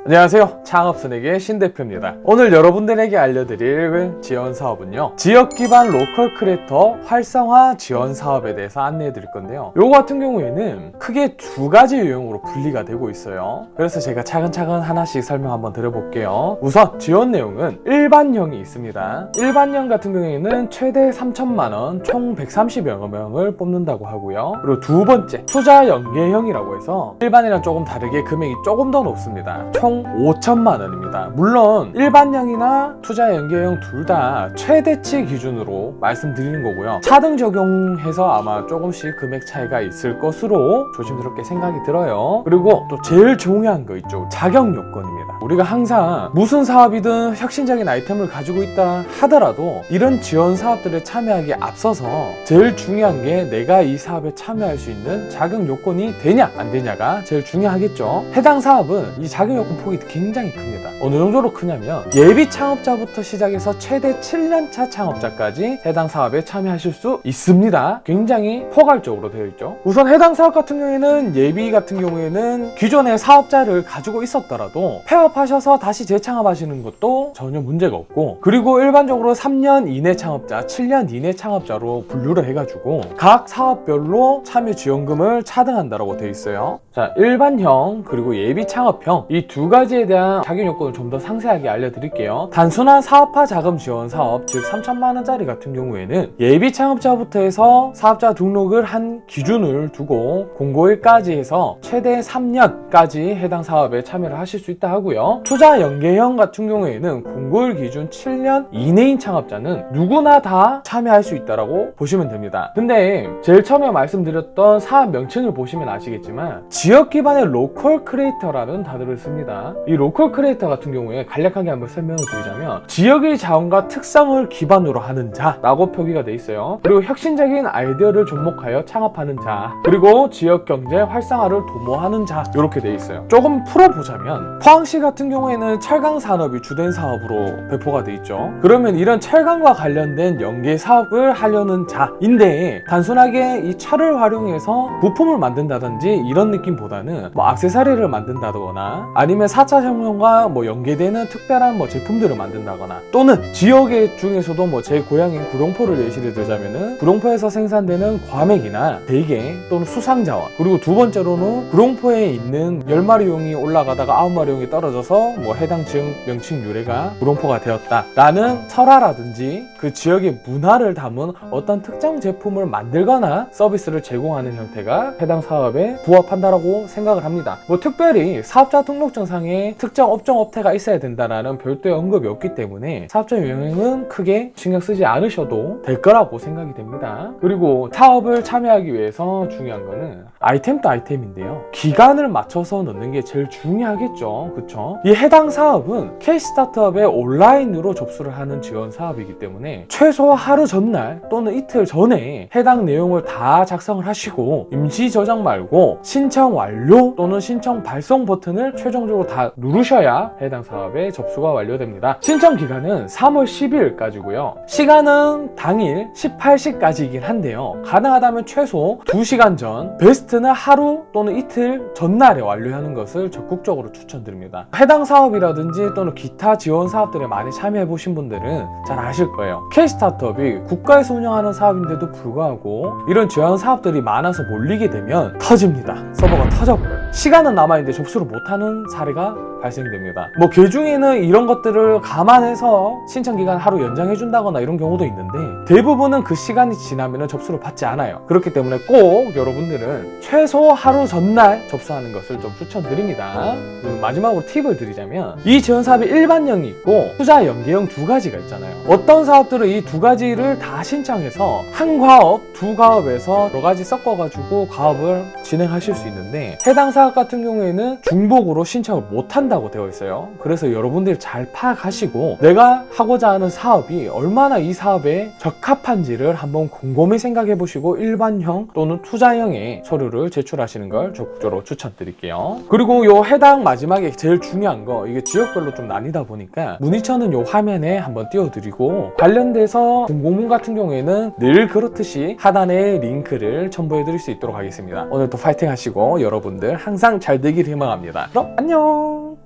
안녕하세요, 창업순에게 신대표입니다. 오늘 여러분들에게 알려드릴 지원 사업은요, 지역 기반 로컬 크리에이터 활성화 지원 사업에 대해서 안내해 드릴 건데요, 요거 같은 경우에는 크게 두 가지 유형으로 분리가 되고 있어요. 그래서 제가 차근차근 하나씩 설명 한번 드려볼게요. 우선 지원 내용은 일반형이 있습니다. 일반형 같은 경우에는 최대 3천만원 총 130여 명을 뽑는다고 하고요. 그리고 두 번째 투자 연계형이라고 해서 일반이랑 조금 다르게 금액이 조금 더 높습니다. 총 5천만 원입니다. 물론 일반형이나 투자 연계형 둘 다 최대치 기준으로 말씀드리는 거고요. 차등 적용해서 아마 조금씩 금액 차이가 있을 것으로 조심스럽게 생각이 들어요. 그리고 또 제일 중요한 거 있죠, 자격 요건입니다. 우리가 항상 무슨 사업이든 혁신적인 아이템을 가지고 있다 하더라도 이런 지원 사업들에 참여하기에 앞서서 제일 중요한 게 내가 이 사업에 참여할 수 있는 자격 요건이 되냐 안 되냐가 제일 중요하겠죠. 해당 사업은 이 자격 요건 폭이 굉장히 큽니다. 어느 정도로 크냐면 예비 창업자부터 시작해서 최대 7년차 창업자까지 해당 사업에 참여하실 수 있습니다. 굉장히 포괄적으로 되어 있죠. 우선 해당 사업 같은 경우에는 예비 같은 경우에는 기존의 사업자를 가지고 있었더라도 폐업하셔서 다시 재창업하시는 것도 전혀 문제가 없고, 그리고 일반적으로 3년 이내 창업자, 7년 이내 창업자로 분류를 해가지고 각 사업별로 참여 지원금을 차등한다고 되어 있어요. 자, 일반형 그리고 예비 창업형 이 두 가지에 대한 자격 요건을 좀 더 상세하게 알려드릴게요. 단순한 사업화 자금 지원 사업, 즉 3천만 원짜리 같은 경우에는 예비 창업자부터 해서 사업자 등록을 한 기준을 두고 공고일까지 해서 최대 3년까지 해당 사업에 참여를 하실 수 있다 하고요. 투자 연계형 같은 경우에는 공고일 기준 7년 이내인 창업자는 누구나 다 참여할 수 있다라고 보시면 됩니다. 근데 제일 처음에 말씀드렸던 사업 명칭을 보시면 아시겠지만 지역 기반의 로컬 크리에이터라는 단어를 씁니다. 이 로컬 크리에이터 같은 경우에 간략하게 한번 설명을 드리자면 지역의 자원과 특성을 기반으로 하는 자라고 표기가 돼 있어요. 그리고 혁신적인 아이디어를 접목하여 창업하는 자, 그리고 지역 경제 활성화를 도모하는 자, 이렇게 돼 있어요. 조금 풀어보자면 포항시 같은 경우에는 철강 산업이 주된 사업으로 배포가 돼 있죠. 그러면 이런 철강과 관련된 연계 사업을 하려는 자인데, 단순하게 이 철을 활용해서 부품을 만든다든지 이런 느낌보다는 뭐 액세서리를 만든다거나 아니면 4차 혁명과 뭐 연계되는 특별한 뭐 제품들을 만든다거나, 또는 지역의 중에서도 뭐 제 고향인 구룡포를 예시를 들자면은 구룡포에서 생산되는 과메기나 대게 또는 수상자원, 그리고 두 번째로는 구룡포에 있는 10마리용이 올라가다가 9마리용이 떨어져서 뭐 해당 지역 명칭 유래가 구룡포가 되었다라는 설화라든지 그 지역의 문화를 담은 어떤 특정 제품을 만들거나 서비스를 제공하는 형태가 해당 사업에 부합한다라고 생각을 합니다. 뭐 특별히 사업자 등록증상에 특정 업종 업태가 있어야 된다라는 별도의 언급이 없기 때문에 사업자 유형은 크게 신경 쓰지 않으셔도 될 거라고 생각이 됩니다. 그리고 사업을 참여하기 위해서 중요한 거는 아이템도 아이템인데요, 기간을 맞춰서 넣는 게 제일 중요하겠죠. 그쵸? 이 해당 사업은 K-스타트업에 온라인으로 접수를 하는 지원 사업이기 때문에 최소 하루 전날 또는 이틀 전에 해당 내용을 다 작성을 하시고 임시 저장 말고 신청 완료 또는 신청 발송 버튼을 최종적으로 다 누르셔야 해당 사업에 접수가 완료됩니다. 신청 기간은 3월 12일까지고요. 시간은 당일 18시까지이긴 한데요, 가능하다면 최소 2시간 전, 베스트는 하루 또는 이틀 전날에 완료하는 것을 적극적으로 추천드립니다. 해당 사업이라든지 또는 기타 지원 사업들에 많이 참여해 보신 분들은 잘 아실 거예요. K-스타트업이 국가에서 운영하는 사업인데도 불구하고 이런 지원 사업들이 많아서 몰리게 되면 터집니다. 서버가 터져버려요. 시간은 남아있는데 접수를 못하는 사례가 발생됩니다. 뭐 그 중에는 이런 것들을 감안해서 신청기간 하루 연장해준다거나 이런 경우도 있는데, 대부분은 그 시간이 지나면 접수를 받지 않아요. 그렇기 때문에 꼭 여러분들은 최소 하루 전날 접수하는 것을 좀 추천드립니다. 마지막으로 팁을 드리자면, 이 지원 사업이 일반형이 있고 투자 연계형 두 가지가 있잖아요. 어떤 사업들은 이 두 가지를 다 신청해서 한 과업, 두 과업에서 여러 가지 섞어가지고 과업을 진행하실 수 있는데, 해당 사업 같은 경우에는 중복으로 신청을 못한다고 되어 있어요. 그래서 여러분들이 잘 파악하시고 내가 하고자 하는 사업이 얼마나 이 사업에 적합한지를 한번 곰곰이 생각해 보시고 일반형 또는 투자형의 서류를 제출하시는 걸 적극적으로 추천드릴게요. 그리고 요 해당 마지막에 제일 중요한 거, 이게 지역별로 좀 나뉘다 보니까 문의처는 요 화면에 한번 띄워드리고, 관련돼서 공고문 같은 경우에는 늘 그렇듯이 하단에 링크를 첨부해 드릴 수 있도록 하겠습니다. 오늘도 파이팅 하시고 여러분들 항상 잘 되길 희망합니다. 그럼 안녕.